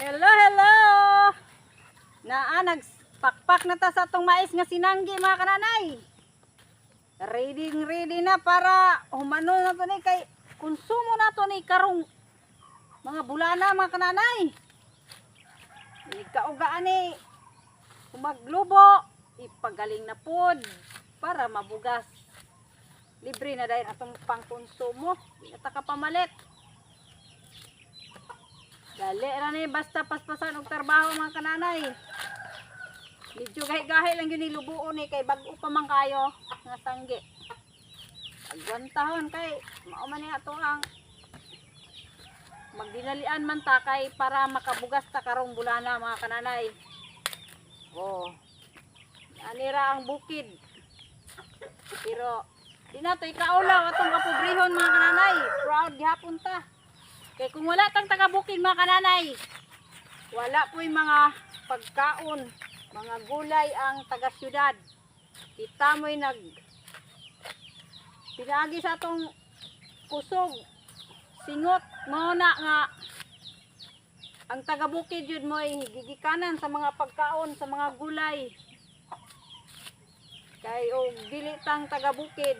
Hello, hello! Nagpakpak na ta sa itong mais nga sinanggi mga kananay. Ready na para humano na to ni kay konsumo na to ni karong mga bulana mga kananay. Ikaugaan ni maglubo, ipagaling na pod para mabugas. Libre na dahil atong pangkonsumo. Hindi na ta kapamalit. Dali ra ni basta paspasan og trabaho mga kananay. Medyo gahi-gahi lang yun nilubuon ni kay bag-o pa man kayo nga sanggi. Agwantahon kay mao man ni ato ang magdinalian man ta kay para makabugas ta karong bulana mga kananay. Oh. Anira ang bukid. Pero di na to ikaulaw atong kapobrehon mga kananay. Proud gihapon ta. Kaya kung wala tang taga-bukid mga kananay, wala po yung mga pagkaon, mga gulay ang taga-syudad. Kita mo'y pinagi sa atong kusog, singot, muna nga, ang taga-bukid yun mo'y gigikanan sa mga pagkaon, sa mga gulay. Kaya o dili tang taga-bukid,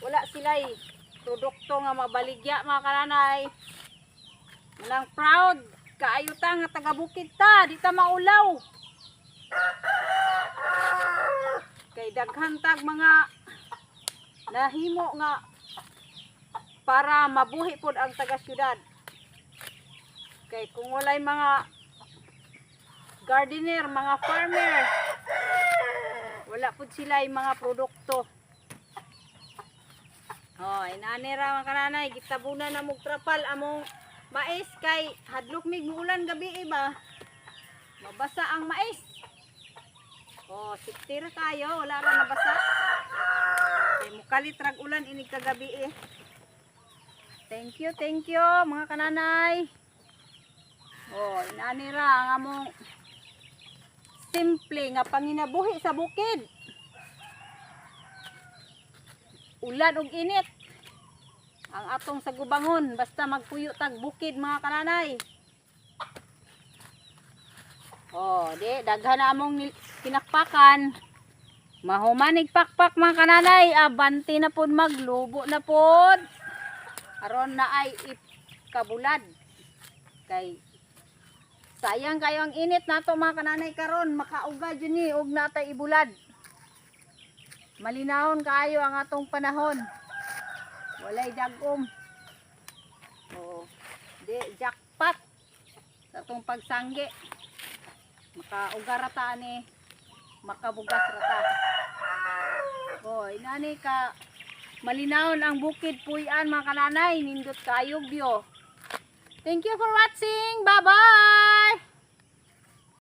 wala sila'y produkto nga mabaligya mga kananay. Walang proud kaayo ta nga taga-bukid ta, di ta maulaw. Kay daghan tag mga nahimo nga para mabuhi pod ang taga-syudad. Kay kung walay mga gardener, mga farmer, wala pod sila yung mga produkto. Oh, inanira mga kananay, gitabunan na mong trapal among mais kay hadlok mig ulan gabi ba. Mabasa ang mais. Oh, siktira tayo, wala ra nabasa. Kay mukalit rag ulan inig kagabi eh. Thank you mga kananay. Oh, inanira ang among simple nga panginabuhi sa bukid. Ulan ug init ang atong sagubangon basta magpuyo tag bukid mga kananay. Oh, di daghan na among pinakpakan. Mahumanig pakpak mga kananay, abanti na pod maglubo na pod. Aron na ay ikabulad. Kay sayang kayo ang init nato mga kananay karon, makauga jud ni og natay ibulad. Malinawon kaayo ang atong panahon. Walay dagom. Oo. Di jackpot sa atong pagsanggi. Makaugar ta ni, makabugas rata. Oh, inani ka malinawon ang bukid puy-an mga kananay, nindot kaayo view. Thank you for watching. Bye-bye.